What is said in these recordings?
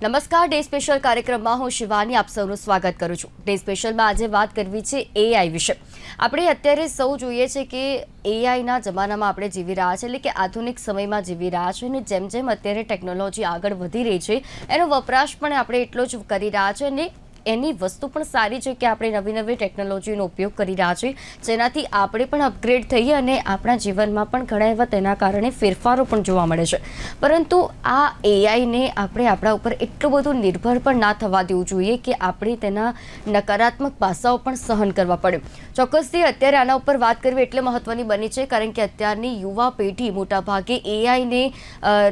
નમસ્કાર, day special કાર્યક્રમમાં હું શિવાની આપ સૌનું સ્વાગત કરું છું। ડે સ્પેશિયલમાં આજે વાત કરવી છે એઆઈ વિશે। આપણે અત્યારે સૌ જોઈએ છે કે એઆઈના જમાનામાં આપણે જીવી રહ્યા છે, એટલે કે આધુનિક સમયમાં જીવી રહ્યા છે અને જેમ જેમ અત્યારે ટેકનોલોજી આગળ વધી રહી છે એનો વપરાશ પણ આપણે એટલો જ કરી રહ્યા છે અને એની વસ્તુ પણ સારી છે કે આપણે નવી નવી ટેકનોલોજીનો ઉપયોગ કરી રહ્યા છીએ, જેનાથી આપણે પણ અપગ્રેડ થઈએ અને આપણા જીવનમાં પણ ઘણા એવા તેના કારણે ફેરફારો પણ જોવા મળે છે। પરંતુ આ એઆઈને આપણે આપણા ઉપર એટલું બધું નિર્ભર પણ ના થવા દેવું જોઈએ કે આપણે તેના નકારાત્મક પાસાઓ પણ સહન કરવા પડે। ચોક્કસથી અત્યારે આના ઉપર વાત કરવી એટલે મહત્વની બની છે, કારણ કે અત્યારની યુવા પેઢી મોટાભાગે એઆઈને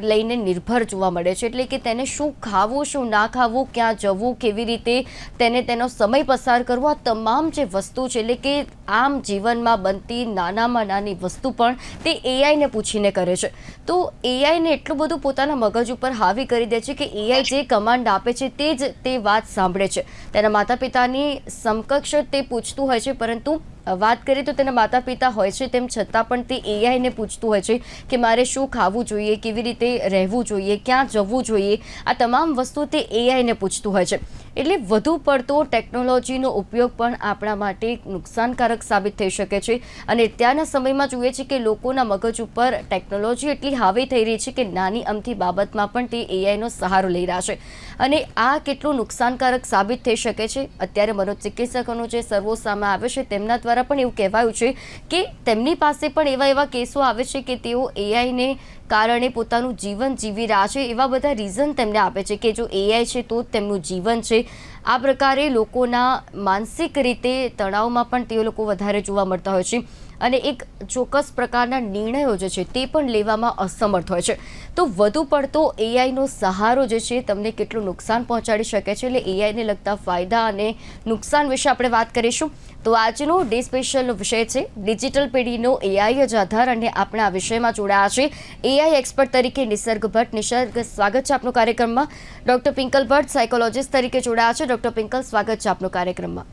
લઈને નિર્ભર જોવા મળે છે, એટલે કે તેને શું ખાવું, શું ના ખાવું, ક્યાં જવું, કેવી રીતે તેને તેનો સમય પસાર કરવો, આ તમામ જે વસ્તુ છે, એટલે કે આમ જીવનમાં બનતી નાનામાં નાની વસ્તુ પણ તે એઆઈને પૂછીને કરે છે। તો એઆઈને એટલું બધું પોતાના મગજ ઉપર હાવી કરી દે છે કે એઆઈ જે કમાન્ડ આપે છે તે જ તે વાત સાંભળે છે। તેના માતા પિતાની સમકક્ષ તે પૂછતું હોય છે, પરંતુ વાત કરીએ તો તેના માતા પિતા હોય છે તેમ છતાં પણ તે એઆઈને પૂછતું હોય છે કે મારે શું ખાવું જોઈએ, કેવી રીતે રહેવું જોઈએ, ક્યાં જવું જોઈએ, આ તમામ વસ્તુ તે એઆઈને પૂછતું હોય છે। એટલે વધુ પડતો ટેકનોલોજીનો ઉપયોગ પણ આપણા માટે નુકસાનકારક સાબિત થઈ શકે છે અને અત્યારના સમયમાં જોઈએ છે કે લોકોના મગજ ઉપર ટેકનોલોજી એટલી હાવી થઈ રહી છે કે નાની અમથી બાબતમાં પણ તે એઆઈનો સહારો લઈ રહ્યા છે અને આ કેટલું નુકસાનકારક સાબિત થઈ શકે છે। અત્યારે મનોચિકિત્સકોનો જે સર્વો સામે આવે છે તેમના દ્વારા પણ એવું કહેવાયું છે કે તેમની પાસે પણ એવા કેસો આવે છે કે તેઓ એઆઈને કારણે પોતાનું જીવન જીવી રહ્યા છે, એવા બધા રીઝન તેમને આપે છે કે જો એઆઈ છે તો જ તેમનું જીવન છે। આ પ્રકારે લોકોના માનસિક રીતે તણાવમાં પણ તે લોકો વધારે જોવા મળતા હોય છે અને એક ચોક્કસ પ્રકારના નિર્ણયો જે છે તે પણ લેવામાં અસમર્થ હોય છે। તો વધુ પડતો એઆઈનો સહારો જે છે તમને કેટલું નુકસાન પહોંચાડી શકે છે, એટલે એઆઈને લગતા ફાયદા અને નુકસાન વિશે આપણે વાત કરીશું। તો આજનો ડે સ્પેશિયલનો વિષય છે ડિજિટલ પેઢીનો એઆઈ જ આધાર અને આપણે આ વિષયમાં જોડાયા છે એઆઈ એક્સપર્ટ તરીકે નિસર્ગ ભટ્ટ। નિસર્ગ, સ્વાગત છે આપનું કાર્યક્રમમાં। ડોક્ટર પિંકલ ભટ્ટ સાયકોલોજીસ્ટ તરીકે જોડાયા છે। ડોક્ટર પિંકલ, સ્વાગત છે આપનું કાર્યક્રમમાં।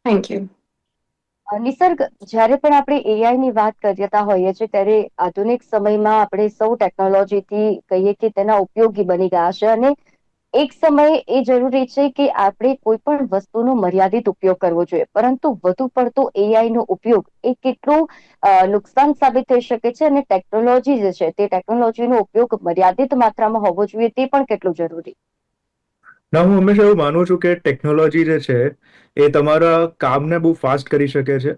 Thank you. નિસર્ગ, જ્યારે પણ આપણે એઆઈની વાત કરતા હોઈએ છીએ ત્યારે આધુનિક સમયમાં આપણે સૌ ટેકનોલોજીથી કહીએ કે તેના ઉપયોગી બની ગયા છે અને એક સમય એ જરૂરી છે કે આપણે કોઈ પણ વસ્તુનો મર્યાદિત ઉપયોગ કરવો જોઈએ, પરંતુ વધુ પડતો એઆઈનો ઉપયોગ એ કેટલું નુકસાન સાબિત થઈ શકે છે અને ટેકનોલોજી જે છે તે ટેકનોલોજીનો ઉપયોગ મર્યાદિત માત્રામાં હોવો જોઈએ તે પણ કેટલું જરૂરી? ના, હું હંમેશા એવું માનું છું કે ટેકનોલોજી જે છે એ તમારા કામને બહુ ફાસ્ટ કરી શકે છે,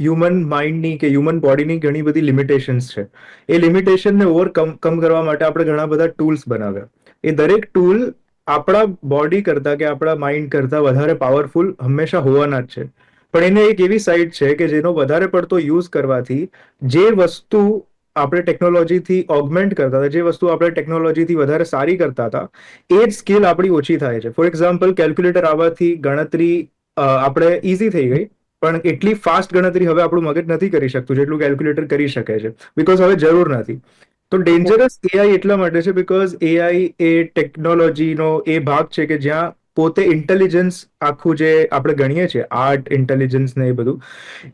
હ્યુમન માઇન્ડની કે હ્યુમન બોડીની ઘણી બધી લિમિટેશન્સ છે। એ લિમિટેશનને કમ કરવા માટે આપણે ઘણા બધા ટૂલ્સ બનાવ્યા। એ દરેક ટૂલ આપણા બોડી કરતા કે આપણા માઇન્ડ કરતા વધારે પાવરફુલ હંમેશા હોવાના જ છે, પણ એને એક એવી સાઇડ છે કે જેનો વધારે પડતો યુઝ કરવાથી જે વસ્તુ આપણે ટેકનોલોજીથી ઓગમેન્ટ કરતા હતા, જે વસ્તુ આપણે ટેકનોલોજીથી વધારે સારી કરતા હતા, એ જ સ્કિલ આપણી ઓછી થાય છે। ફોર એક્ઝામ્પલ, કેલ્ક્યુલેટર આવવાથી ગણતરી આપણે ઇઝી થઈ ગઈ, પણ એટલી ફાસ્ટ ગણતરી હવે આપણું મગજ નથી કરી શકતું જેટલું કેલ્ક્યુલેટર કરી શકે છે, બીકોઝ હવે જરૂર નથી। તો ડેન્જરસ એઆઈ એટલા માટે છે બીકોઝ એઆઈ એ ટેકનોલોજીનો એ ભાગ છે કે જ્યાં પોતે ઇન્ટેલિજન્સ, આખું જે આપણે ગણીએ છીએ આર્ટ ઇન્ટેલિજન્સ ને એ બધું,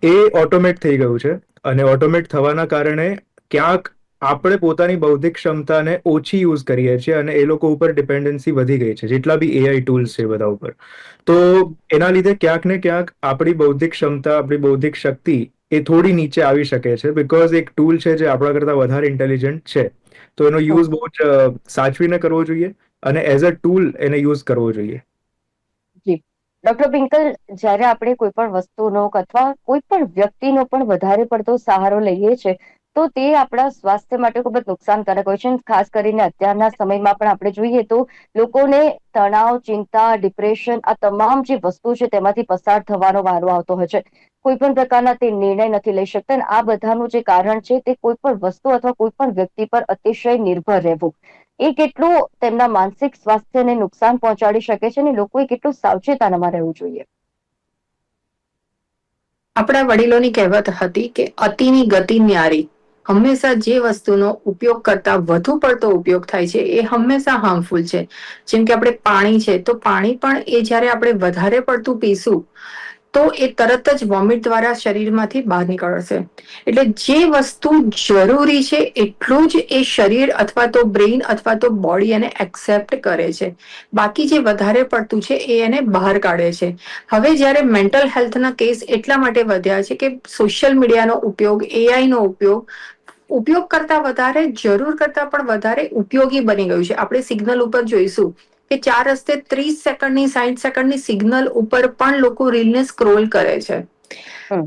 એ ઓટોમેટ થઈ ગયું છે અને ઓટોમેટ થવાના કારણે ક્યાંક આપણે પોતાની બૌદ્ધિક ક્ષમતાને ઓછી યુઝ કરીએ છીએ અને એ લોકો ઉપર ડિપેન્ડન્સી વધી ગઈ છે, જેટલા બી એઆઈ ટૂલ્સ છે બધા ઉપર। તો એના લીધે ક્યાંક ને ક્યાંક આપણી બૌદ્ધિક ક્ષમતા, આપણી બૌદ્ધિક શક્તિ એ થોડી નીચે આવી શકે છે, બીકોઝ એક ટૂલ છે જે આપણા કરતા વધારે ઇન્ટેલિજન્ટ છે। તો એનો યુઝ બહુ જ સાચવીને કરવો જોઈએ અને એઝ અ ટૂલ એને યુઝ કરવો જોઈએ। જી ડોક્ટર પિંકલ, જ્યારે આપણે કોઈ પણ વસ્તુનો અથવા કોઈ પણ વ્યક્તિનો પણ વધારે પડતો સહારો લઈએ છીએ તો તે આપણા સ્વાસ્થ્ય માટે ખૂબ જ નુકસાનકારક હોય છે। ખાસ કરીને અત્યારના સમયમાં પણ આપણે જોઈએ તો લોકોને તણાવ, ચિંતા, ડિપ્રેશન, આ તમામ જે વસ્તુ છે તેમાંથી પસાર થવાનો વારો આવતો હોય છે। કોઈ પણ પ્રકારના તે નિર્ણય નથી લઈ શકતા અને આ બધાનું જે કારણ છે તે કોઈ પણ વસ્તુ અથવા કોઈ પણ વ્યક્તિ પર અતિશય નિર્ભર રહેવું એ કેટલું તેમના માનસિક સ્વાસ્થ્યને નુકસાન પહોંચાડી શકે છે અને લોકોએ કેટલું સાવચેતાનામાં રહેવું જોઈએ? આપણા વડીલોની કહેવત હતી કે અતિની ગતિ ન્યારી। હંમેશા જે વસ્તુનો ઉપયોગ કરતા વધુ પડતો ઉપયોગ થાય છે એ હંમેશા હાર્મફુલ છે। જેમ કે આપણે પાણી છે, તો પાણી પણ એ જ્યારે આપણે વધારે પડતું પીશું તો એ તરત જ વોમિટ દ્વારા શરીરમાંથી બહાર નીકળશે. એટલે જે વસ્તુ જરૂરી છે એટલું જ એ શરીર અથવા તો બ્રેઇન અથવા તો બોડી એને એક્સેપ્ટ કરે છે. બાકી જે વધારે પડતું છે એ એને બહાર કાઢે છે. હવે જ્યારે મેન્ટલ હેલ્થના કેસ એટલા માટે વધ્યા છે કે સોશિયલ મીડિયાનો ઉપયોગ, એઆઈ નો ઉપયોગ કરતા વધારે, જરૂર કરતા પણ વધારે ઉપયોગી બની ગયું છે. આપણે સિગ્નલ ઉપર જોઈશું કે 4 રસ્તે 30 સેકન્ડની, 60 સેકન્ડની સિગ્નલ ઉપર પણ લોકો રીલને સ્ક્રોલ કરે છે.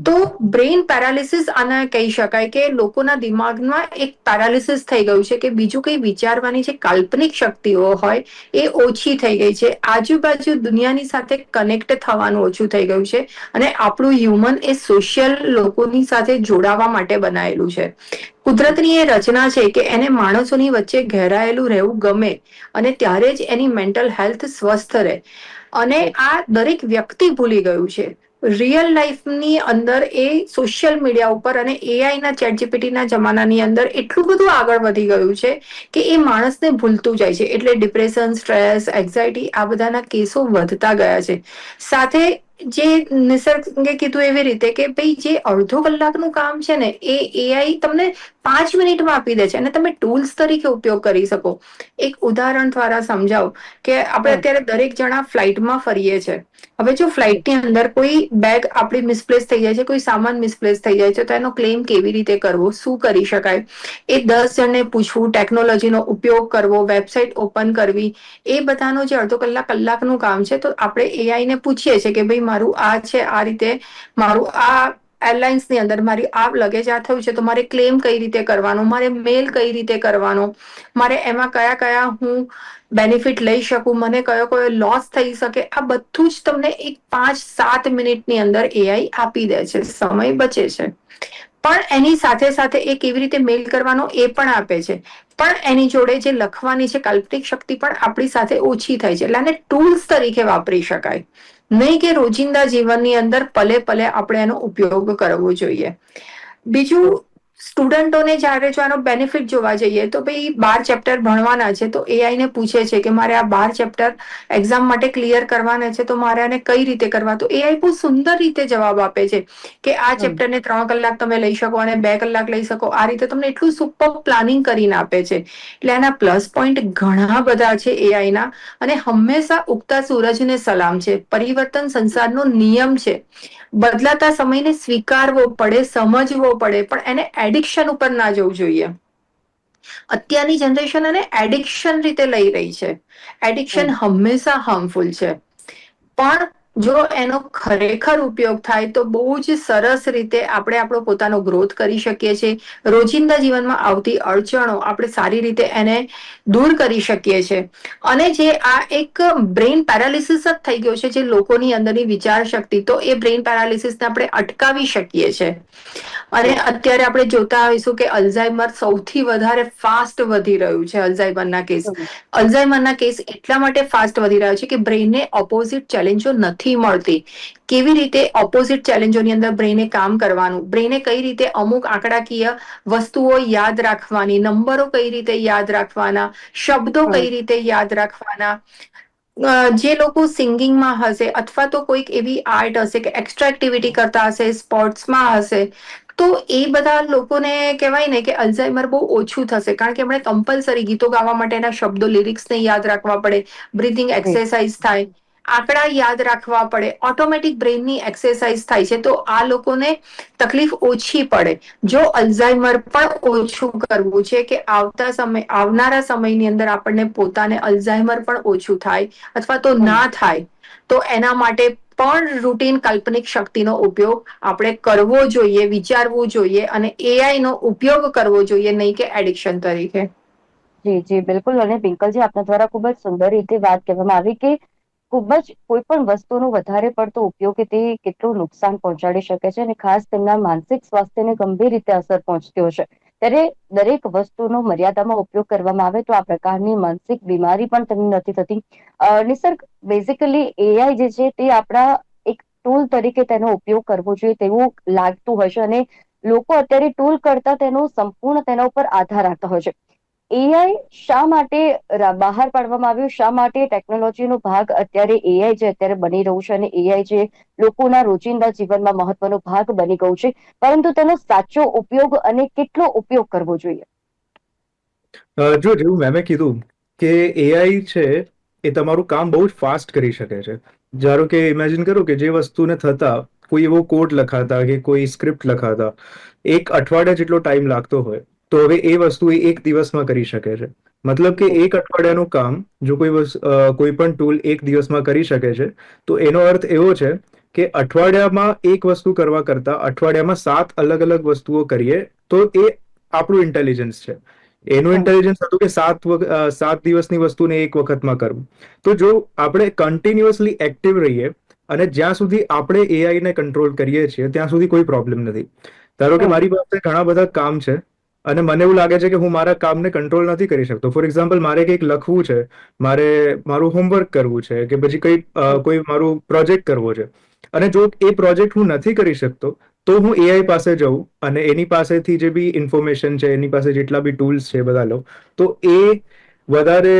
તો બ્રેઇન પેરાલિસિસ આને કહી શકાય કે લોકોના દિમાગમાં એક પેરાલિસિસ થઈ ગયું છે કે બીજું કંઈ વિચારવાની જે કાલ્પનિક શક્તિઓ હોય એ ઓછી થઈ ગઈ છે. આજુબાજુ દુનિયાની સાથે કનેક્ટ થવાનું ઓછું થઈ ગયું છે. અને આપણું હ્યુમન એ સોશિયલ લોકોની સાથે જોડાવા માટે બનાયેલું છે. કુદરતની એ રચના છે કે એને માણસોની વચ્ચે ઘેરાયેલું રહેવું ગમે અને ત્યારે જ એની મેન્ટલ હેલ્થ સ્વસ્થ રહે. અને આ દરેક વ્યક્તિ ભૂલી ગયું છે. રિયલ લાઈફની અંદર એ સોશિયલ મીડિયા ઉપર અને એઆઈના ચેટજીપીટીના જમાનાની અંદર એટલું બધું આગળ વધી ગયું છે કે એ માણસને ભૂલતું જાય છે. એટલે ડિપ્રેશન, સ્ટ્રેસ, એન્ઝાયટી આ બધાના કેસો વધતા ગયા છે. સાથે જે નિસર્ગે કીધું એવી રીતે કે ભાઈ જે અડધો કલાકનું કામ છે ને એ એઆઈ તમને 5 મિનિટમાં આપી દે છે અને તમે ટૂલ્સ તરીકે ઉપયોગ કરી શકો. એક ઉદાહરણ દ્વારા સમજાવ કે આપણે અત્યારે દરેક જણા ફ્લાઇટમાં ફરીએ છીએ. હવે જો ફ્લાઇટની અંદર કોઈ બેગ આપણી મિસપ્લેસ થઈ જાય છે, કોઈ સામાન મિસપ્લેસ થઈ જાય છે, તો એનો ક્લેમ કેવી રીતે કરવો, શું કરી શકાય, એ 10 જણને પૂછવું, ટેકનોલોજીનો ઉપયોગ કરવો, વેબસાઇટ ઓપન કરવી, એ બધાનો જે અડધો કલાકનું કામ છે, તો આપણે એઆઈ ને પૂછીએ છીએ કે ભાઈ મારું આ છે, આ રીતે મારું આ એરલાઇન્સની અંદર મારી આ લગેજ આ થયું છે, તો મારે ક્લેમ કઈ રીતે કરવાનો, મારે મેલ કઈ રીતે કરવાનો, મારે એમાં કયા કયા હું બેનિફિટ લઈ શકું, મને કયો કયો લોસ થઈ શકે, આ બધું જ તમને એક 5-7 મિનિટની અંદર એઆઈ આપી દે છે. સમય બચે છે. પણ એની સાથે સાથે એ કેવી રીતે મેલ કરવાનો એ પણ આપે છે. પણ એની જોડે જે લખવાની છે કાલ્પનિક શક્તિ પણ આપણી સાથે ઓછી થાય છે. એટલે આને ટૂલ્સ તરીકે વાપરી શકાય, નહીં કે રોજિંદા જીવનની અંદર પલે પલે આપણે એનો ઉપયોગ કરવો જોઈએ. બીજું, સ્ટુડન્ટોને જ્યારે જો આનો બેનિફિટ જોવા જઈએ તો ભાઈ 12 ચેપ્ટર ભણવાના છે તો એઆઈ ને પૂછે છે કે મારે આ 12 ચેપ્ટર એક્ઝામ માટે ક્લિયર કરવાના છે, તો મારે આને કઈ રીતે કરવા, તો એઆઈ બહુ સુંદર રીતે જવાબ આપે છે કે આ ચેપ્ટરને 3 કલાક તમે લઈ શકો અને 2 કલાક લઈ શકો. આ રીતે તમને એટલું સુપર પ્લાનિંગ કરીને આપે છે. એટલે એના પ્લસ પોઈન્ટ ઘણા બધા છે એઆઈના. અને હંમેશા ઉગતા સૂરજને સલામ છે. પરિવર્તન સંસારનો નિયમ છે. બદલાતા સમયને સ્વીકારવો પડે, સમજવો પડે, પણ એને એડિક્શન ઉપર ના જવું જોઈએ. અત્યારની જનરેશન એને એડિક્શન રીતે લઈ રહી છે. એડિક્શન હંમેશા હાર્મફુલ છે. પણ જો એનો ખરેખર ઉપયોગ થાય તો બહુ જ સરસ રીતે આપણે આપણો પોતાનો ગ્રોથ કરી શકીએ છીએ. રોજિંદા જીવનમાં આવતી અડચણો આપણે સારી રીતે એને દૂર કરી શકીએ છીએ. અને જે આ એક બ્રેઇન પેરાલિસિસ જ થઈ ગયો છે જે લોકોની અંદરની વિચાર શક્તિ, તો એ બ્રેઇન પેરાલિસિસને આપણે અટકાવી શકીએ છીએ. અને અત્યારે આપણે જોતા હોઈશું કે અલ્ઝાઇમર સૌથી વધારે ફાસ્ટ વધી રહ્યું છે. અલ્ઝાઇમરના કેસ એટલા માટે ફાસ્ટ વધી રહ્યો છે કે બ્રેઇનને ઓપોઝિટ ચેલેન્જો નથી મળતી. કેવી રીતે ઓપોઝિટ ચેલેન્જોની અંદર બ્રેઇને કામ કરવાનું, બ્રેઇને કઈ રીતે અમુક આંકડાકીય વસ્તુઓ યાદ રાખવાની, નંબરો કઈ રીતે યાદ રાખવાના, શબ્દો કઈ રીતે યાદ રાખવાના. જે લોકો સિંગિંગમાં હશે અથવા તો કોઈક એવી આર્ટ હશે કે એક્સ્ટ્રા એક્ટિવિટી કરતા હશે, સ્પોર્ટ્સમાં હશે, તો એ બધા લોકોને કહેવાય ને કે અલ્ઝાઇમર બહુ ઓછું થશે. કારણ કે એમણે કમ્પલસરી ગીતો ગાવા માટેના શબ્દો, લિરિક્સને યાદ રાખવા પડે, બ્રીથિંગ એક્સરસાઇઝ થાય, આંકડા યાદ રાખવા પડે, ઓટોમેટિક બ્રેઇનની એક્સરસાઇઝ થાય છે. તો આ લોકોને તકલીફ ઓછી પડે. જો અલ્ઝાઇમર પણ ઓછું કરવું છે કે આવનારા સમયની અંદર આપણને પોતાને અલ્ઝાઇમર પણ ઓછું થાય અથવા તો ના થાય, તો એના માટે પણ રૂટીન કાલ્પનિક શક્તિનો ઉપયોગ આપણે કરવો જોઈએ, વિચારવું જોઈએ અને એઆઈ નો ઉપયોગ કરવો જોઈએ, નહીં કે એડિક્શન તરીકે. જી જી બિલકુલ. અને પિંકલજી, આપના દ્વારા ખૂબ જ સુંદર રીતે વાત કરવામાં આવી કે ખૂબ જ કોઈ પણ વસ્તુનો વધારે પડતો ઉપયોગ તે કેટલું નુકસાન પહોંચાડી શકે છે અને ખાસ તેમના માનસિક સ્વાસ્થ્યને ગંભીર રીતે અસર પહોંચતી હોય છે. ત્યારે દરેક વસ્તુનો મર્યાદામાં ઉપયોગ કરવામાં આવે તો આ પ્રકારની માનસિક બીમારી પણ તેમને નથી થતી. નિસર્ગ, બેઝિકલી એઆઈ જે છે તે આપણા એક ટૂલ તરીકે તેનો ઉપયોગ કરવો જોઈએ તેવું લાગતું હોય છે અને લોકો અત્યારે ટૂલ કરતા તેનો સંપૂર્ણ તેના ઉપર આધાર રાખતા હોય છે. એઆઈ શા માટે બહાર પાડવામાં આવ્યું, શા માટે ટેકનોલોજીનો ભાગ અત્યારે એઆઈ જે અત્યારે બની રહ્યું છે અને એઆઈ જે લોકોના રોજિંદા જીવનમાં મહત્વનો ભાગ બની ગયું છે, પરંતુ તેનો સાચો ઉપયોગ અને કેટલો ઉપયોગ કરવો જોઈએ? જો જેવું મેમે કીધું કે એઆઈ છે એ તમારું કામ બહુ જ ફાસ્ટ કરી શકે છે. ધારો કે ઇમેજિન કરો કે જે વસ્તુને થતા કોઈ એવો કોડ લખાતા કે કોઈ સ્ક્રિપ્ટ લખાતા 1 અઠવાડિયા જેટલો ટાઈમ લાગતો હોય, તો હવે એ વસ્તુ એ 1 દિવસમાં કરી શકે છે. મતલબ કે 1 અઠવાડિયાનું કામ જો કોઈ પણ ટૂલ 1 દિવસમાં કરી શકે છે, તો એનો અર્થ એવો છે કે અઠવાડિયામાં એક વસ્તુ કરવા કરતા અઠવાડિયામાં 7 અલગ અલગ વસ્તુઓ કરીએ તો એ આપણું ઇન્ટેલિજન્સ છે. એનું ઇન્ટેલિજન્સ હતું કે 7 દિવસની વસ્તુને એક વખતમાં કરવું. તો જો આપણે કન્ટિન્યુઅસલી એક્ટિવ રહીએ અને જ્યાં સુધી આપણે એઆઈ ને કંટ્રોલ કરીએ છીએ ત્યાં સુધી કોઈ પ્રોબ્લેમ નથી. ધારો કે મારી પાસે ઘણા બધા કામ છે અને મને એવું લાગે છે કે હું મારા કામને કંટ્રોલ નથી કરી શકતો. ફોર એક્ઝામ્પલ, મારે કંઈક લખવું છે, મારું હોમવર્ક કરવું છે કે પછી કોઈ મારું પ્રોજેક્ટ કરવો છે, અને જો એ પ્રોજેક્ટ હું નથી કરી શકતો તો હું એઆઈ પાસે જઉં અને એની પાસેથી જે બી ઇન્ફોર્મેશન છે, એની પાસે જેટલા બી ટૂલ્સ છે બધા લઉં, તો એ વધારે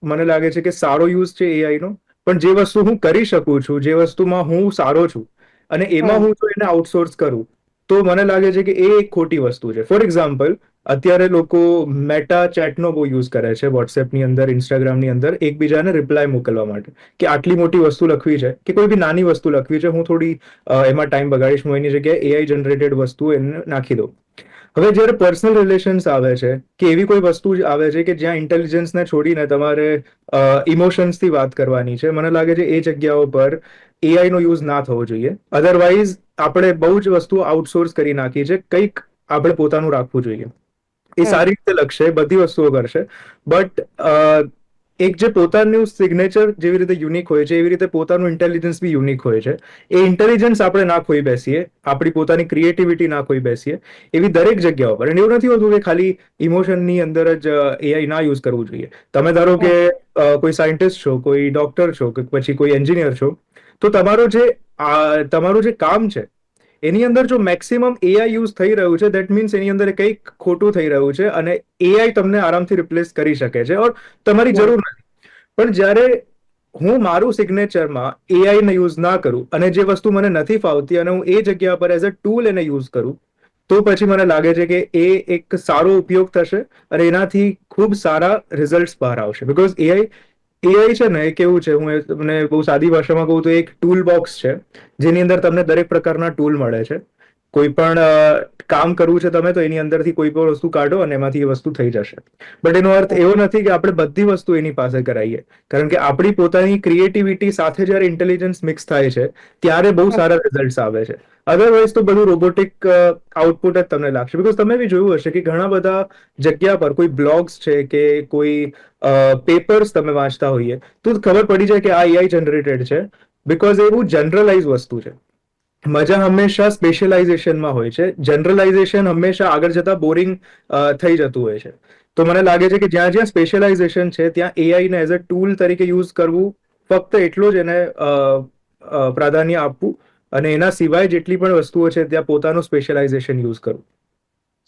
મને લાગે છે કે સારો યુઝ છે એઆઈ નો. પણ જે વસ્તુ હું કરી શકું છું, જે વસ્તુમાં હું સારો છું, અને એમાં હું જો એને આઉટસોર્સ કરું તો મને લાગે છે કે એ એક ખોટી વસ્તુ છે. ફોર એક્ઝામ્પલ, અત્યારે લોકો મેટા ચેટનો બહુ યુઝ કરે છે વોટ્સએપની અંદર, ઇન્સ્ટાગ્રામની અંદર એકબીજાને રિપ્લાય મોકલવા માટે, કે આટલી મોટી વસ્તુ લખવી છે કે કોઈ બી નાની વસ્તુ લખવી છે, હું થોડી એમાં ટાઈમ બગાડીશ, હું એની જગ્યાએ એઆઈ જનરેટેડ વસ્તુ એને નાખી દઉં. હવે જ્યારે પર્સનલ રિલેશન્સ આવે છે કે એવી કોઈ વસ્તુ આવે છે કે જ્યાં ઇન્ટેલિજન્સને છોડીને તમારે ઇમોશન્સથી વાત કરવાની છે, મને લાગે છે એ જગ્યાઓ પર એઆઈ નો યુઝ ના થવો જોઈએ. અધરવાઇઝ આપણે બહુ જ વસ્તુઓ આઉટસોર્સ કરી નાખી છે. કંઈક આપણે પોતાનું રાખવું જોઈએ. એ સારી રીતે લખશે, બધી વસ્તુઓ કરશે, બટ એક જે પોતાનું સિગ્નેચર જેવી રીતે યુનિક હોય છે, એવી રીતે પોતાનું ઇન્ટેલિજન્સ બી યુનિક હોય છે. એ ઇન્ટેલિજન્સ આપણે ના ખોઈ બેસીએ, આપણી પોતાની ક્રિએટિવિટી ના ખોઈ બેસીએ, એવી દરેક જગ્યાઓ પર. અને એવું નથી હોતું કે ખાલી ઇમોશનની અંદર જ એઆઈ ના યુઝ કરવું જોઈએ. તમે ધારો કે કોઈ સાયન્ટિસ્ટ છો, કોઈ ડોક્ટર છો કે પછી કોઈ એન્જિનિયર છો, તો તમારું જે કામ છે એની અંદર જો મેક્સિમમ એઆઈ યુઝ થઈ રહ્યું છે, દેટ મીન્સ એની અંદર કંઈક ખોટું થઈ રહ્યું છે અને એઆઈ તમને આરામથી રિપ્લેસ કરી શકે છે ઓર તમારી જરૂર નથી. પણ જ્યારે હું મારું સિગ્નેચરમાં એઆઈ ને યુઝ ના કરું અને જે વસ્તુ મને નથી ફાવતી અને હું એ જગ્યા પર એઝ અ ટૂલ એને યુઝ કરું, તો પછી મને લાગે છે કે એ એક સારો ઉપયોગ થશે અને એનાથી ખૂબ સારા રિઝલ્ટ્સ બહાર આવશે. બીકોઝ એઆઈ છે ને, એ કેવું છે, હું તમને બહુ સાદી ભાષામાં કહું તો એક ટૂલ બોક્સ છે જેની અંદર તમને દરેક પ્રકારના ટૂલ મળે છે. કોઈ પણ કામ કરવું છે તમે, તો એની અંદરથી કોઈ પણ વસ્તુ કાઢો અને એમાંથી એ વસ્તુ થઈ જશે. બટ એનો અર્થ એવો નથી કે આપણે બધી વસ્તુ એની પાસે કરાવીએ, કારણ કે આપણી પોતાની ક્રિએટિવિટી સાથે જ્યારે ઇન્ટેલિજન્સ મિક્સ થાય છે ત્યારે બહુ સારા રિઝલ્ટ્સ આવે છે. અધરવાઇઝ તો બધું રોબોટિક આઉટપુટ જ તમને લાગશે. બીકોઝ તમે બી જોયું હશે કે ઘણા બધા જગ્યા પર કોઈ બ્લોગ્સ છે કે કોઈ પેપર્સ તમે વાંચતા હોઈએ તો ખબર પડી જાય કે આ એઆઈ જનરેટેડ છે, બીકોઝ એ બહુ જનરલાઇઝ વસ્તુ છે. મજા હંમેશા સ્પેશિયલાઇઝેશનમાં હોય છે. જનરલાઇઝેશન હંમેશા આગળ જતા બોરિંગ થઈ જતું હોય છે. તો મને લાગે છે કે જ્યાં જ્યાં સ્પેશિયલાઇઝેશન છે ત્યાં એઆઈ ને એઝ અ ટૂલ તરીકે યુઝ કરવું, ફક્ત એટલું જ એને પ્રાધાન્ય આપવું, અને એના સિવાય જેટલી પણ વસ્તુઓ છે ત્યાં પોતાનું સ્પેશિયલાઇઝેશન યુઝ કરવું.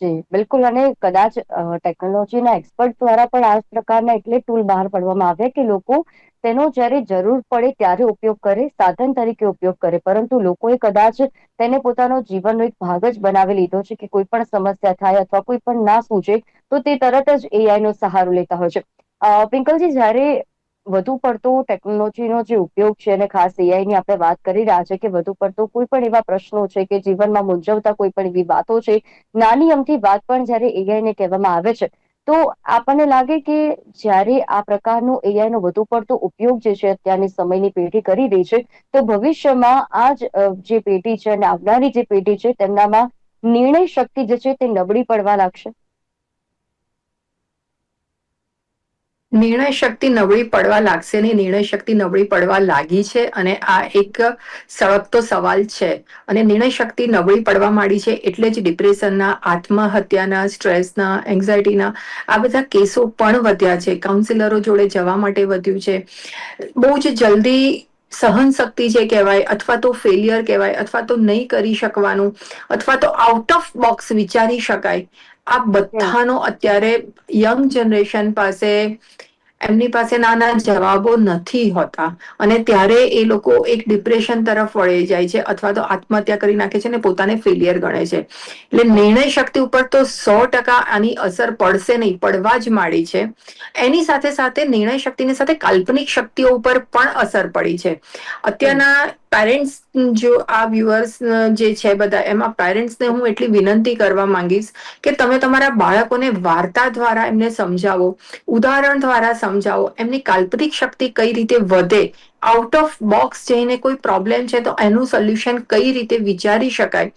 જી બિલકુલ. અને કદાચ ટેકનોલોજીના એક્સપર્ટ દ્વારા પણ આ પ્રકારના એટલે ટૂલ બહાર પાડવામાં આવે કે લોકો તેનો જ્યારે જરૂર પડે ત્યારે ઉપયોગ કરે, સાધન તરીકે ઉપયોગ કરે, પરંતુ લોકોએ કદાચ તેને પોતાનો જીવનનો એક ભાગ જ બનાવી લીધો છે કે કોઈ પણ સમસ્યા થાય અથવા કોઈ પણ ના સૂઝે તો તે તરત જ એઆઈ નો સહારો લેતા હોય છે. પિંકલજી, જ્યારે વધુ પડતો ટેકનોલોજીનો જે ઉપયોગ છે અને ખાસ એઆઈ ની આપણે વાત કરી રહ્યા છે કે વધુ પડતો કોઈ પણ એવા પ્રશ્નો છે કે જીવનમાં મૂંઝવતા કોઈ પણ એવી વાતો છે, નાની અમથી વાત પણ જ્યારે એઆઈ ને કહેવામાં આવે છે, તો આપણને લાગે કે જ્યારે આ પ્રકારનો એઆઈ નો વધુ પડતો ઉપયોગ જે છે અત્યારની સમયની પેઢી કરી રહી છે, તો ભવિષ્યમાં આ જે પેઢી છે અને આવનારી જે પેઢી છે તેમનામાં નિર્ણય શક્તિ જે છે તે નબળી પડવા લાગશે. નિર્ણય શક્તિ નબળી પડવા લાગશે નહીં, નિર્ણય શક્તિ નબળી પડવા લાગી છે અને આ એક સળગતો સવાલ છે. અને નિર્ણય શક્તિ નબળી પડવા માંડી છે એટલે જ ડિપ્રેશનના, આત્મહત્યાના, સ્ટ્રેસના, એન્ઝાયટીના આ બધા કેસો પણ વધ્યા છે. કાઉન્સિલરો જોડે જવા માટે વધ્યું છે. બહુ જ જલ્દી સહન શક્તિ જે કહેવાય, અથવા તો ફેલિયર કહેવાય, અથવા તો નહીં કરી શકવાનું, અથવા તો આઉટ ઓફ બોક્સ વિચારી શકાય, આ બધાનો અત્યારે યંગ જનરેશન પાસે એમની પાસે નાના જવાબો નથી હોતા અને ત્યારે એ લોકો એક ડિપ્રેશન તરફ વળી જાય છે અથવા તો આત્મહત્યા કરી નાખે છે ને પોતાને ફેલિયર ગણે છે. એટલે નિર્ણય શક્તિ ઉપર તો 100% આની અસર પડશે નહીં, પડવા જ માંડી છે. એની સાથે સાથે નિર્ણય શક્તિની સાથે કાલ્પનિક શક્તિઓ ઉપર પણ અસર પડી છે. અત્યારના પેરેન્ટ્સ, જો આ વ્યુઅર્સ જે છે બધા, એમાં પેરેન્ટ્સને હું એટલી વિનંતી કરવા માંગીશ કે તમે તમારા બાળકોને વાર્તા દ્વારા એમને સમજાવો, ઉદાહરણ દ્વારા સમજાવો, એમની કાલ્પનિક શક્તિ કઈ રીતે વધે, આઉટ ઓફ બોક્સ જઈને કોઈ પ્રોબ્લેમ છે તો એનું સોલ્યુશન કઈ રીતે વિચારી શકાય,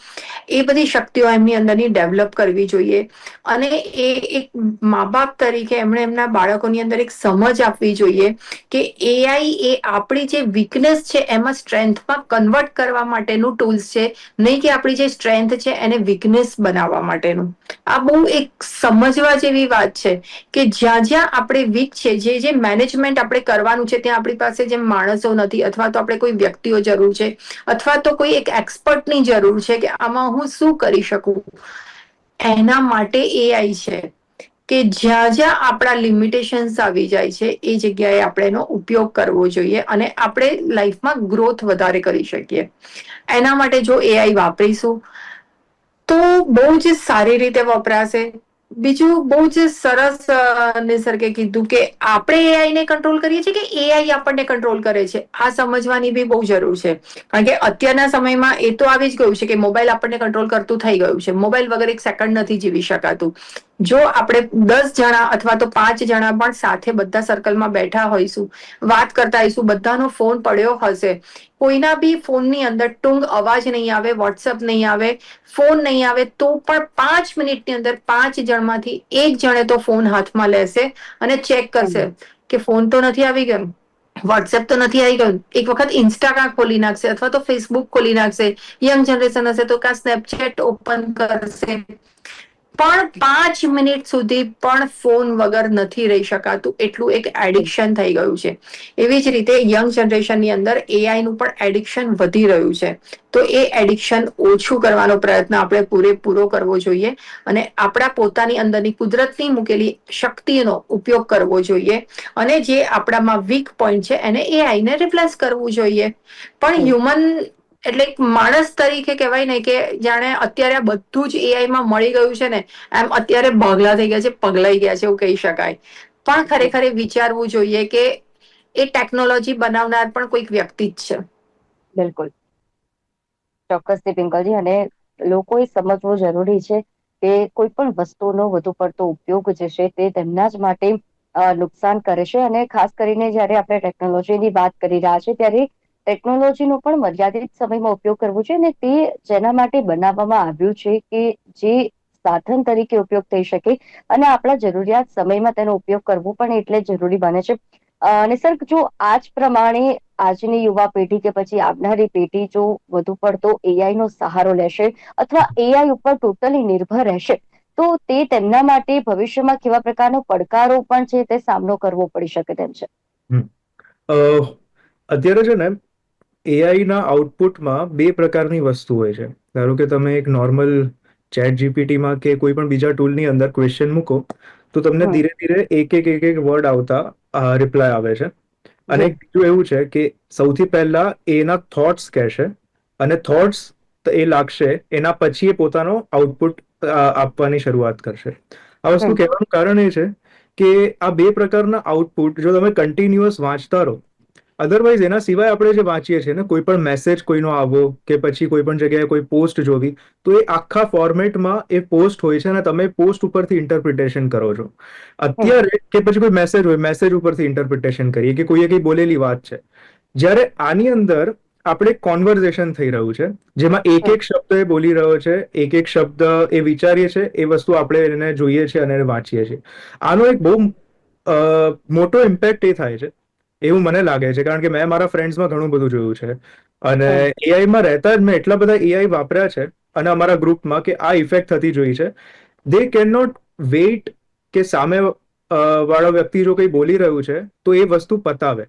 એ બધી શક્તિઓ એમની અંદરની ડેવલપ કરવી જોઈએ. અને એ એક મા બાપ તરીકે એમણે એમના બાળકોની અંદર એક સમજ આપવી જોઈએ કે એઆઈ એ આપણી જે વીકનેસ છે એમાં સ્ટ્રેન્થમાં કન્વર્ટ કરવા માટેનું ટૂલ્સ છે, નહીં કે આપણી જે સ્ટ્રેન્થ છે એને વીકનેસ બનાવવા માટેનું. આ બહુ એક સમજવા જેવી વાત છે કે જ્યાં જ્યાં આપણે વીક છે, જે મેનેજમેન્ટ આપણે કરવાનું છે, ત્યાં આપણી પાસે જેમ માણસો નથી અથવા તો આપણે કોઈ વ્યક્તિઓ જરૂર છે અથવા તો કોઈ એક એક્સપર્ટની જરૂર છે કે આમાં હું શું કરી શકું, એના માટે એઆઈ છે કે જ્યાં જ્યાં આપણા લિમિટેશન્સ આવી જાય છે એ જગ્યાએ આપણે એનો ઉપયોગ કરવો જોઈએ અને આપણે લાઈફમાં ગ્રોથ વધારે કરી શકીએ. એના માટે જો એઆઈ વાપરીશું તો બહુ જ સારી રીતે વપરાશે. બીજું બહુ જ સરસ નિસર્ગે કીધું કે આપણે એઆઈ ને કંટ્રોલ કરીએ છીએ કે એઆઈ આપણને કંટ્રોલ કરે છે, આ સમજવાની બી બહુ જરૂર છે. કારણ કે અત્યારના સમયમાં એ તો આવી જ ગયું છે કે મોબાઈલ આપણને કંટ્રોલ કરતું થઈ ગયું છે. મોબાઈલ વગર એક સેકન્ડ નથી જીવી શકાતું. જો આપણે 10 જણા અથવા તો 5 જણા પણ સાથે બધા સર્કલમાં બેઠા હોઈશું, વાત કરતા હોઈશું, બધાનો ફોન પડ્યો હશે, કોઈના બી ફોનની અંદર ટૂંગ અવાજ નહીં આવે, વોટ્સઅપ નહીં આવે, ફોન નહીં આવે, તો પણ 5 મિનિટની અંદર 5 જણમાંથી 1 જણે તો ફોન હાથમાં લેશે અને ચેક કરશે કે ફોન તો નથી આવી ગયો, વોટ્સએપ તો નથી આવી ગયું, એક વખત ઇન્સ્ટાગ્રામ ખોલી નાખશે અથવા તો ફેસબુક ખોલી નાખશે. યંગ જનરેશન હશે તો કાં સ્નેપચેટ ઓપન કરશે. પણ 5 મિનિટ સુધી પણ ફોન વગર નથી રહી શકાતું, એટલું એક એડિક્શન થઈ ગયું છે. એવી જ રીતે યંગ જનરેશનની અંદર એઆઈ નું પણ એડિક્શન વધી રહ્યું છે. તો એ એડિક્શન ઓછું કરવાનો પ્રયત્ન આપણે પૂરેપૂરો કરવો જોઈએ અને આપણા પોતાની અંદરની કુદરતની મૂકેલી શક્તિનો ઉપયોગ કરવો જોઈએ અને જે આપણામાં વીક પોઈન્ટ છે એને એઆઈ ને રિપ્લેસ કરવું જોઈએ. પણ હ્યુમન એટલે એક માણસ તરીકે કહેવાય ને કે જાણે અત્યારે આ બધું જ એઆઈ માં મળી ગયું છે ને, એમ અત્યારે ભાગલા થઈ ગયા છે, પગલાઈ ગયા છે એવું કહી શકાય. પણ ખરેખર એ વિચારવું જોઈએ કે એ ટેકનોલોજી બનાવનાર પણ કોઈક વ્યક્તિ જ છે. બિલકુલ, ચોક્કસથી પિંકલજી. અને લોકોએ સમજવું જરૂરી છે કે કોઈ પણ વસ્તુનો વધુ પડતો ઉપયોગ જે છે તે તેમના જ માટે નુકસાન કરે છે. અને ખાસ કરીને જ્યારે આપણે ટેકનોલોજીની વાત કરી રહ્યા છીએ ત્યારે ટેકનોલોજીનો પણ મર્યાદિત સમયમાં ઉપયોગ કરવો જોઈએ અને તે જેના માટે બનાવવામાં આવ્યું છે કે જે સાધન તરીકે ઉપયોગ થઈ શકે અને આપણા જરૂરિયાત સમયમાં તેનો ઉપયોગ કરવો પણ એટલે જરૂરી બને છે. અને સર, જો આજ પ્રમાણે આજની યુવા પેઢી કે પછી આવનારી પેઢી જો વધુ પડતો એઆઈ નો સહારો લેશે અથવા એઆઈ ઉપર ટોટલી નિર્ભર રહેશે તો તે તેમના માટે ભવિષ્યમાં કેવા પ્રકારનો પડકારો પણ છે તે સામનો કરવો પડી શકે તેમ છે. અત્યારે છે ને એઆઈ ના આઉટપુટમાં 2 પ્રકારની વસ્તુ હોય છે. ધારો કે તમે એક નોર્મલ ચેટ જીપીટીમાં કે કોઈ પણ બીજા ટૂલની અંદર ક્વેશ્ચન મૂકો તો તમને ધીરે ધીરે એક વર્ડ આવતા રિપ્લાય આવે છે. અને એક બીજું એવું છે કે સૌથી પહેલા એના થોટ્સ કહેશે અને થોટ્સ એ લાગશે, એના પછી એ પોતાનો આઉટપુટ આપવાની શરૂઆત કરશે. આ વસ્તુ કહેવાનું કારણ એ છે કે આ 2 પ્રકારના આઉટપુટ જો તમે કન્ટિન્યુઅસ વાંચતા રહો, અધરવાઇઝ એના સિવાય આપણે જે વાંચીએ છીએ ને, કોઈ પણ મેસેજ કોઈનો આવવો કે પછી કોઈ પણ જગ્યાએ કોઈ પોસ્ટ જોવી, તો એ આખા ફોર્મેટમાં એ પોસ્ટ હોય છે અને તમે પોસ્ટ ઉપરથી ઇન્ટરપ્રિટેશન કરો છો. અત્યારે કે પછી કોઈ મેસેજ હોય, મેસેજ ઉપરથી ઇન્ટરપ્રિટેશન કરીએ કે કોઈએ કઈ બોલેલી વાત છે. જ્યારે આની અંદર આપણે કોન્વર્ઝેશન થઈ રહ્યું છે જેમાં એક શબ્દ એ બોલી રહ્યો છે, એક શબ્દ એ વિચારીએ છે, એ વસ્તુ આપણે એને જોઈએ છે અને એને વાંચીએ છીએ. આનો એક બહુ મોટો ઇમ્પેક્ટ એ થાય છે એવું મને લાગે છે, કારણ કે મેં મારા ફ્રેન્ડ્સમાં ઘણું બધું જોયું છે. અને એઆઈમાં રહેતા જ મેં એટલા બધા એઆઈ વાપર્યા છે અને અમારા ગ્રુપમાં કે આ ઇફેક્ટ થતી જોઈ છે. દે કેન નોટ વેઇટ કે સામે વાળો વ્યક્તિ જો કંઈ બોલી રહ્યું છે તો એ વસ્તુ પતાવે.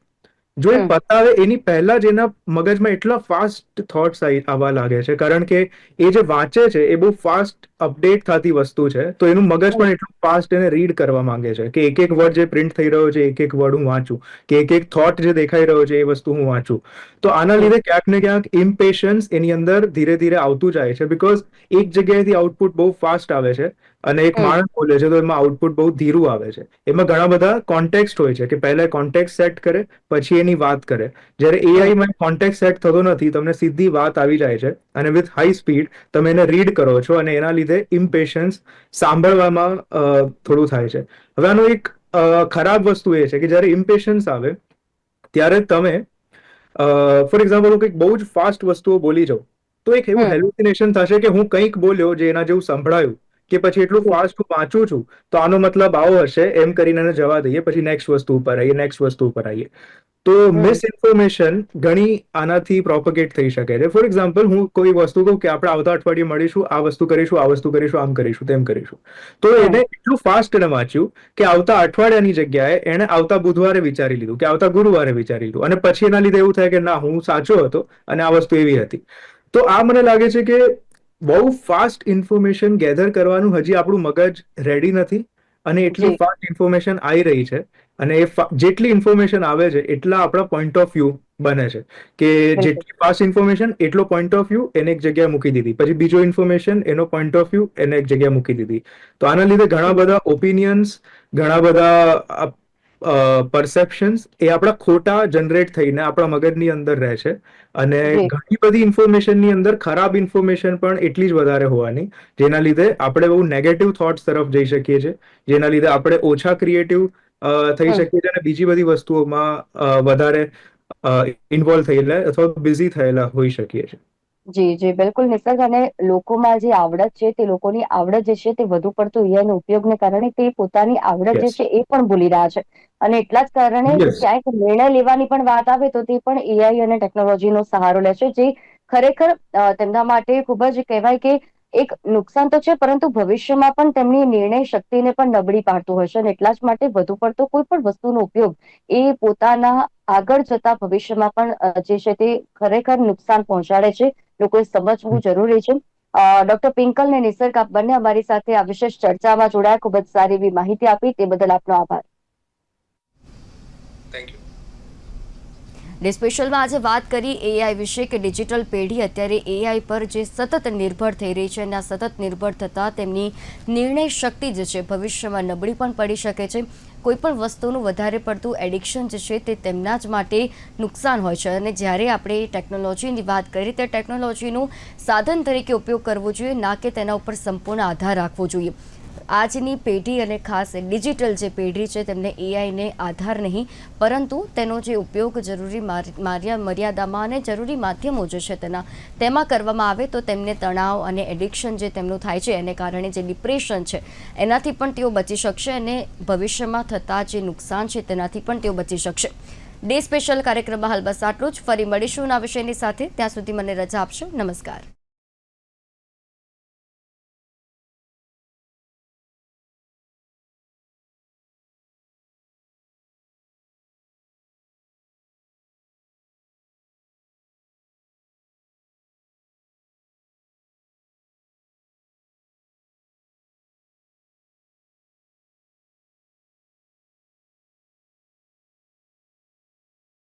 જો એ પતાવે એની પહેલા જ એના મગજમાં એટલા ફાસ્ટ થોટ્સ આવવા લાગે છે, કારણ કે એ જે વાંચે છે એ બહુ ફાસ્ટ અપડેટ થતી વસ્તુ છે તો એનું મગજ પણ એટલું ફાસ્ટ એને રીડ કરવા માંગે છે કે એક વર્ડ જે પ્રિન્ટ થઈ રહ્યો છે એક વર્ડ હું વાંચું કે એક થોટ જે દેખાઈ રહ્યો છે એ વસ્તુ હું વાંચું. તો આના લીધે ક્યાંક ને ક્યાંક ઇમ્પેશન્સ એની અંદર ધીરે ધીરે આવતું જાય છે બીકોઝ એક જગ્યાએથી આઉટપુટ બહુ ફાસ્ટ આવે છે અને એક માણસ બોલે છે તો એમાં આઉટપુટ બહુ ધીરું આવે છે. એમાં ઘણા બધા કોન્ટેક્સ્ટ હોય છે કે પહેલા કોન્ટેક્ટ સેટ કરે પછી એની વાત કરે. જ્યારે એઆઈમાં કોન્ટેક્ટ સેટ થતો નથી, તમને સીધી વાત આવી જાય છે અને વિથ હાઈ સ્પીડ તમે એને રીડ કરો છો અને એના લીધે ઇમ્પેશન્સ સાંભળવામાં થોડું થાય છે. હવે આનો એક ખરાબ વસ્તુ એ છે કે જ્યારે ઇમ્પેશન્સ આવે ત્યારે તમે ફોર એક્ઝામ્પલ હું કંઈક બહુ જ ફાસ્ટ વસ્તુઓ બોલી જાઉં તો એક એવું હેલ્યુસિનેશન થશે કે હું કંઈક બોલ્યો જે એના જેવું સંભળાયું કે પછી એટલું ફાસ્ટ હું વાંચું છું તો આનો મતલબ આવો હશે એમ કરીને એને જવા દઈએ પછી નેક્સ્ટ વસ્તુ ઉપર આવીએ નેક્સ્ટ વસ્તુ ઉપર આવીએ. તો મિસઇન્ફોર્મેશન ઘણી આનાથી પ્રોપગેટ થઈ શકે છે. ફોર એક્ઝામ્પલ હું કોઈ વસ્તુ કહું કે આપણે આવતા અઠવાડિયે મળીશું, આ વસ્તુ કરીશું, આ વસ્તુ કરીશું, આમ કરીશું, તેમ કરીશું, તો એને એટલું ફાસ્ટ એને વાંચ્યું કે આવતા અઠવાડિયાની જગ્યાએ એને આવતા બુધવારે વિચારી લીધું કે આવતા ગુરુવારે વિચારી લીધું અને પછી એના લીધે એવું થાય કે ના હું સાચો હતો અને આ વસ્તુ એવી હતી. તો આ મને લાગે છે કે બહુ ફાસ્ટ ઇન્ફોર્મેશન ગેધર કરવાનું હજી આપણું મગજ રેડી નથી અને એટલી ફાસ્ટ ઇન્ફોર્મેશન આવી રહી છે અને જેટલી ઇન્ફોર્મેશન આવે છે એટલા આપણા પોઈન્ટ ઓફ વ્યૂ બને છે કે જેટલી ફાસ્ટ ઇન્ફોર્મેશન એટલો પોઈન્ટ ઓફ વ્યૂ એને એક જગ્યાએ મૂકી દીધી, પછી બીજો ઇન્ફોર્મેશન એનો પોઈન્ટ ઓફ વ્યૂ એને એક જગ્યાએ મૂકી દીધી. તો આના લીધે ઘણા બધા ઓપિનિયન્સ, ઘણા બધા પરસેપ્શન્સ એ આપણા ખોટા જનરેટ થઈને આપણા મગજની અંદર રહે છે અને ઘણી બધી ઇન્ફોર્મેશનની અંદર ખરાબ ઇન્ફોર્મેશન પણ એટલી જ વધારે હોવાની જેના લીધે આપણે બહુ નેગેટિવ થોટ્સ તરફ જઈ શકીએ છીએ, જેના લીધે આપણે ઓછા ક્રિએટિવ થઈ શકીએ છીએ અને બીજી બધી વસ્તુઓમાં વધારે ઇન્વોલ્વ થયેલા અથવા બિઝી થયેલા હોઈ શકીએ છીએ. જી જી બિલકુલ નિસર્ગ. અને લોકોમાં જે આવડત છે તે લોકોની આવડત જે છે તે વધુ પડતું એઆઈનો ઉપયોગને કારણે તે પોતાની આવડત જે છે એ પણ ભૂલી રહ્યા છે અને એટલા જ કારણે ક્યાંક નિર્ણય લેવાની પણ વાત આવે તો તે પણ એઆઈ અને ટેકનોલોજીનો સહારો લે છે, જે ખરેખર તેમના માટે ખૂબ જ કહેવાય કે એક નુકસાન તો છે પરંતુ ભવિષ્યમાં પણ તેમની નિર્ણય શક્તિને પણ નબળી પાડતું હોય છે અને એટલા જ માટે વધુ પડતો કોઈ પણ વસ્તુનો ઉપયોગ એ પોતાના આગળ જતા ભવિષ્યમાં પણ જે છે તે ખરેખર નુકસાન પહોંચાડે છે. લોકોએ સમજવું જરૂરી છે. ડોક્ટર પિંકલ ને નિસર્ગ, આપ બંને અમારી સાથે આ વિશેષ ચર્ચામાં જોડાયા, ખૂબ જ સારી એવી માહિતી આપી, તે બદલ આપનો આભાર. Thank you. ડે સ્પેશિયલમાં આજે વાત કરી એઆઈ વિશે કે ડિજિટલ પેઢી અત્યારે એઆઈ પર જે સતત નિર્ભર થઈ રહી છે અને આ સતત નિર્ભર થતાં તેમની નિર્ણય શક્તિ જે છે ભવિષ્યમાં નબળી પણ પડી શકે છે. કોઈપણ વસ્તુનું વધારે પડતું એડિક્શન જે છે તે તેમના જ માટે નુકસાન હોય છે અને જ્યારે આપણે ટેકનોલોજીની વાત કરીએ તો ટેકનોલોજીનું સાધન તરીકે ઉપયોગ કરવો જોઈએ, ના કે તેના ઉપર સંપૂર્ણ આધાર રાખવો જોઈએ. આજની પેઢી અને ખાસ ડિજિટલ જે પેઢી છે તેમને એઆઈને આધાર નહીં પરંતુ તેનો જે ઉપયોગ જરૂરી મર્યાદામાં અને જરૂરી માધ્યમો જે છે તેમાં કરવામાં આવે તો તેમને તણાવ અને એડિક્શન જે તેમનું થાય છે એને કારણે જે ડિપ્રેશન છે એનાથી પણ તેઓ બચી શકશે અને ભવિષ્યમાં થતા જે નુકસાન છે તેનાથી પણ તેઓ બચી શકશે. ડે સ્પેશિયલ કાર્યક્રમમાં હાલ બસ આટલું જ. ફરી મળીશું આ વિષયની સાથે. ત્યાં સુધી મને રજા આપશો. નમસ્કાર.